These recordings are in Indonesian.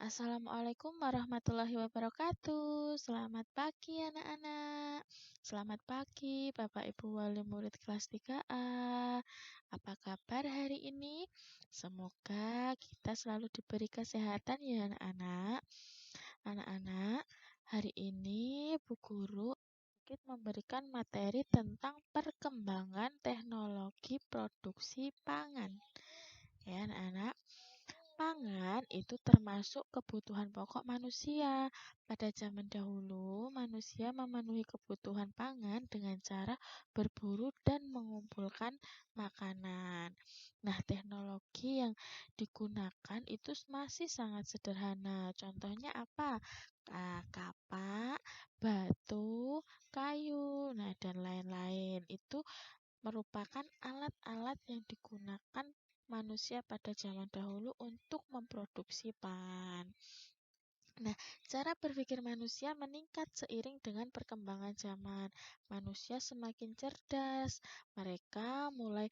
Assalamualaikum warahmatullahi wabarakatuh. Selamat pagi anak-anak. Selamat pagi Bapak Ibu Wali Murid kelas 3A. Apa kabar hari ini? Semoga kita selalu diberi kesehatan ya anak-anak. Anak-anak, hari ini Bu Guru sedikit memberikan materi tentang perkembangan teknologi produksi pangan. Ya anak-anak. Pangan itu termasuk kebutuhan pokok manusia. Pada zaman dahulu, manusia memenuhi kebutuhan pangan dengan cara berburu dan mengumpulkan makanan. Nah, teknologi yang digunakan itu masih sangat sederhana. Contohnya apa? Kapak, batu, kayu, dan lain-lain. Itu merupakan alat-alat yang digunakan manusia pada zaman dahulu untuk memproduksi pangan. Nah, cara berpikir manusia meningkat seiring dengan perkembangan zaman. Manusia semakin cerdas. Mereka mulai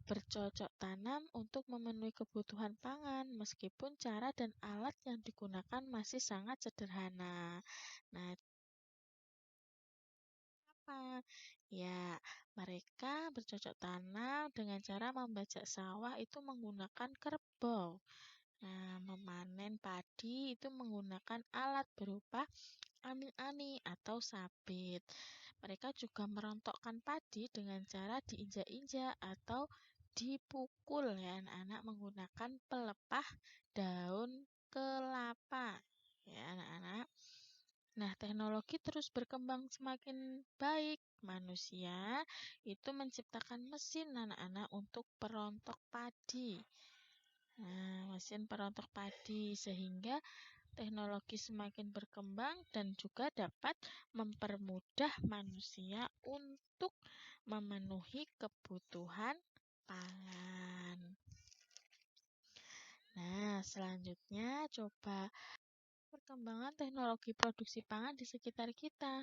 bercocok tanam untuk memenuhi kebutuhan pangan, meskipun cara dan alat yang digunakan masih sangat sederhana. Nah, apa? Ya, mereka bercocok tanam dengan cara membajak sawah itu menggunakan kerbau. Nah, memanen padi itu menggunakan alat berupa ani-ani atau sabit. Mereka juga merontokkan padi dengan cara diinjak-injak atau dipukul ya anak-anak menggunakan pelepah daun kelapa. Ya anak-anak. Nah, teknologi terus berkembang semakin baik. Manusia itu menciptakan mesin anak-anak untuk perontok padi. Nah, mesin perontok padi sehingga teknologi semakin berkembang dan juga dapat mempermudah manusia untuk memenuhi kebutuhan pangan. Nah, selanjutnya coba perkembangan teknologi produksi pangan di sekitar kita.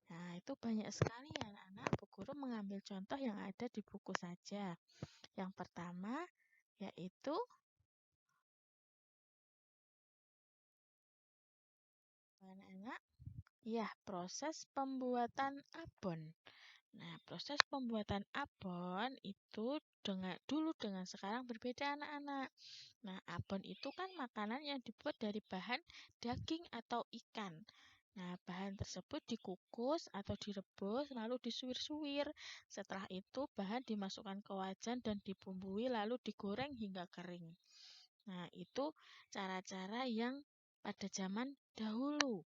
Nah, itu banyak sekali ya anak-anak. Bu Guru mengambil contoh yang ada di buku saja. Yang pertama yaitu anak-anak, ya, proses pembuatan abon. Nah, proses pembuatan abon itu dulu dengan sekarang berbeda anak-anak. Nah, abon itu kan makanan yang dibuat dari bahan daging atau ikan. Nah, bahan tersebut dikukus atau direbus lalu disuir-suir. Setelah itu bahan dimasukkan ke wajan dan dibumbui lalu digoreng hingga kering. Nah, itu cara-cara yang pada zaman dahulu.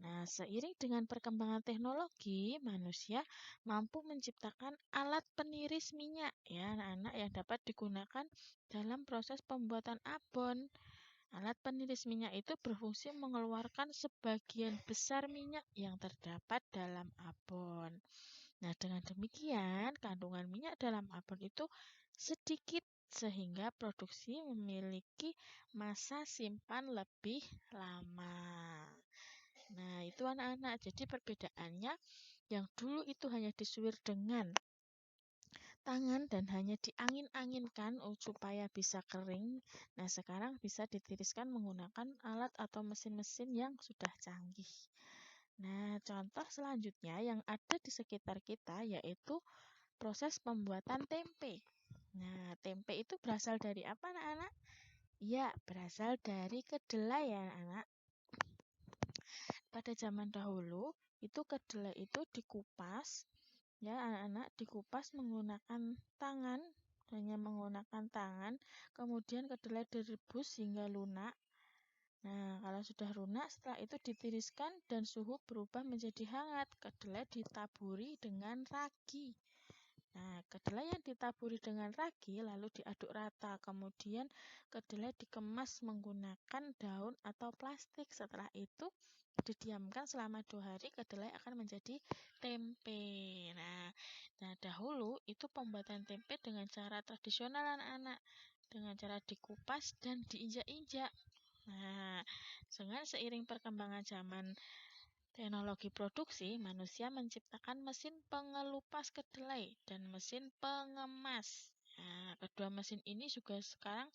Nah, seiring dengan perkembangan teknologi, manusia mampu menciptakan alat peniris minyak ya anak-anak yang dapat digunakan dalam proses pembuatan abon. Alat peniris minyak itu berfungsi mengeluarkan sebagian besar minyak yang terdapat dalam abon. Nah, dengan demikian, kandungan minyak dalam abon itu sedikit sehingga produksi memiliki masa simpan lebih lama. Nah, itu anak-anak. Jadi perbedaannya yang dulu itu hanya disuir dengan tangan dan hanya diangin-anginkan supaya bisa kering. Nah, sekarang bisa ditiriskan menggunakan alat atau mesin-mesin yang sudah canggih. Nah, contoh selanjutnya yang ada di sekitar kita yaitu proses pembuatan tempe. Nah, tempe itu berasal dari apa anak-anak? Ya, berasal dari kedelai ya anak-anak. Pada zaman dahulu, itu kedelai itu dikupas, ya anak-anak, dikupas menggunakan tangan, hanya menggunakan tangan, kemudian kedelai direbus hingga lunak. Nah, kalau sudah lunak, setelah itu ditiriskan dan suhu berubah menjadi hangat. Kedelai ditaburi dengan ragi. Nah, kedelai yang ditaburi dengan ragi lalu diaduk rata. Kemudian kedelai dikemas menggunakan daun atau plastik. Setelah itu didiamkan selama 2 hari, kedelai akan menjadi tempe. Nah, dahulu itu pembuatan tempe dengan cara tradisional anak-anak. Dengan cara dikupas dan diinjak-injak. Nah, dengan seiring perkembangan zaman teknologi produksi, manusia menciptakan mesin pengelupas kedelai dan mesin pengemas. Nah, kedua mesin ini juga sekarang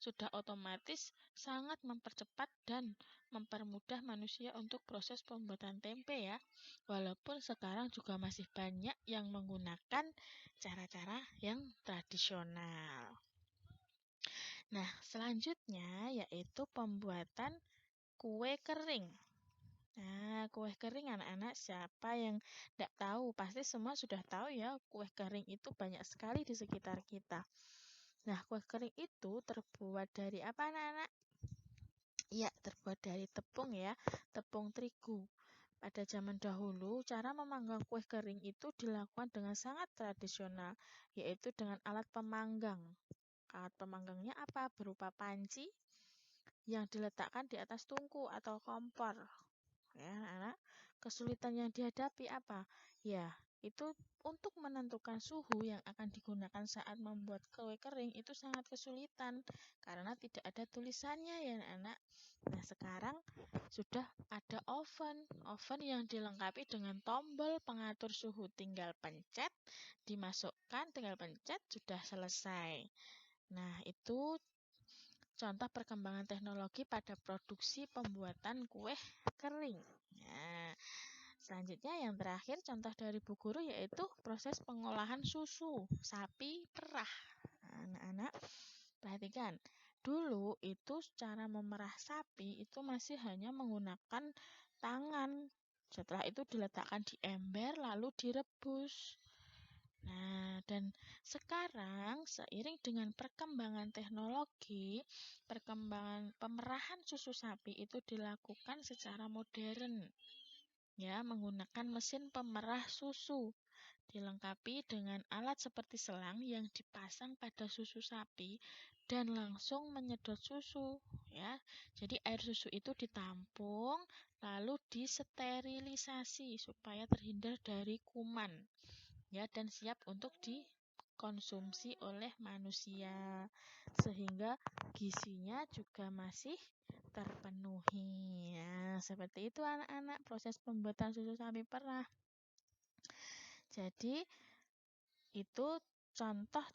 sudah otomatis sangat mempercepat dan mempermudah manusia untuk proses pembuatan tempe ya. Walaupun sekarang juga masih banyak yang menggunakan cara-cara yang tradisional. Nah, selanjutnya yaitu pembuatan kue kering. Nah, kue kering anak-anak siapa yang tidak tahu? Pasti semua sudah tahu ya, kue kering itu banyak sekali di sekitar kita. Nah, kue kering itu terbuat dari apa anak-anak? Ya, terbuat dari tepung ya, tepung terigu. Pada zaman dahulu, cara memanggang kue kering itu dilakukan dengan sangat tradisional, yaitu dengan alat pemanggang. Alat pemanggangnya apa? Berupa panci yang diletakkan di atas tungku atau kompor. Ya, anak, kesulitan yang dihadapi apa? Ya, itu untuk menentukan suhu yang akan digunakan saat membuat kue kering itu sangat kesulitan karena tidak ada tulisannya ya anak. Nah, sekarang sudah ada oven yang dilengkapi dengan tombol pengatur suhu, tinggal pencet, dimasukkan, tinggal pencet, sudah selesai. Nah, itu contoh perkembangan teknologi pada produksi pembuatan kue kering. Nah, selanjutnya yang terakhir contoh dari Bu Guru yaitu proses pengolahan susu sapi perah. Anak-anak perhatikan, dulu itu cara memerah sapi itu masih hanya menggunakan tangan. Setelah itu diletakkan di ember lalu direbus. Nah, dan sekarang seiring dengan perkembangan teknologi, perkembangan pemerahan susu sapi itu dilakukan secara modern, ya, menggunakan mesin pemerah susu, dilengkapi dengan alat seperti selang yang dipasang pada susu sapi dan langsung menyedot susu, ya. Jadi air susu itu ditampung lalu disterilisasi supaya terhindar dari kuman, ya, dan siap untuk dikonsumsi oleh manusia sehingga gizinya juga masih terpenuhi. Ya, seperti itu anak-anak proses pembuatan susu sapi perah. Jadi itu contoh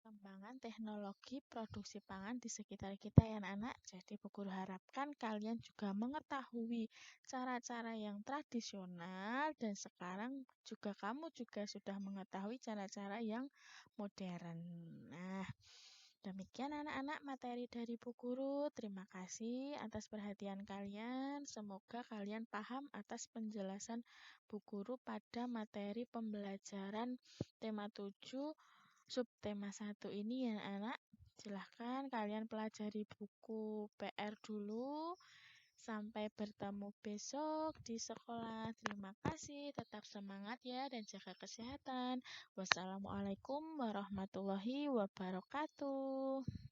perkembangan teknologi produksi pangan di sekitar kita ya anak-anak. Jadi Bu Guru harapkan kalian juga mengetahui cara-cara yang tradisional dan sekarang juga kamu juga sudah mengetahui cara-cara yang modern. Nah, demikian anak-anak materi dari Bu Guru. Terima kasih atas perhatian kalian. Semoga kalian paham atas penjelasan Bu Guru pada materi pembelajaran tema 7 subtema 1 ini ya anak. Silahkan kalian pelajari buku PR dulu. Sampai bertemu besok di sekolah. Terima kasih, tetap semangat ya dan jaga kesehatan. Wassalamualaikum warahmatullahi wabarakatuh.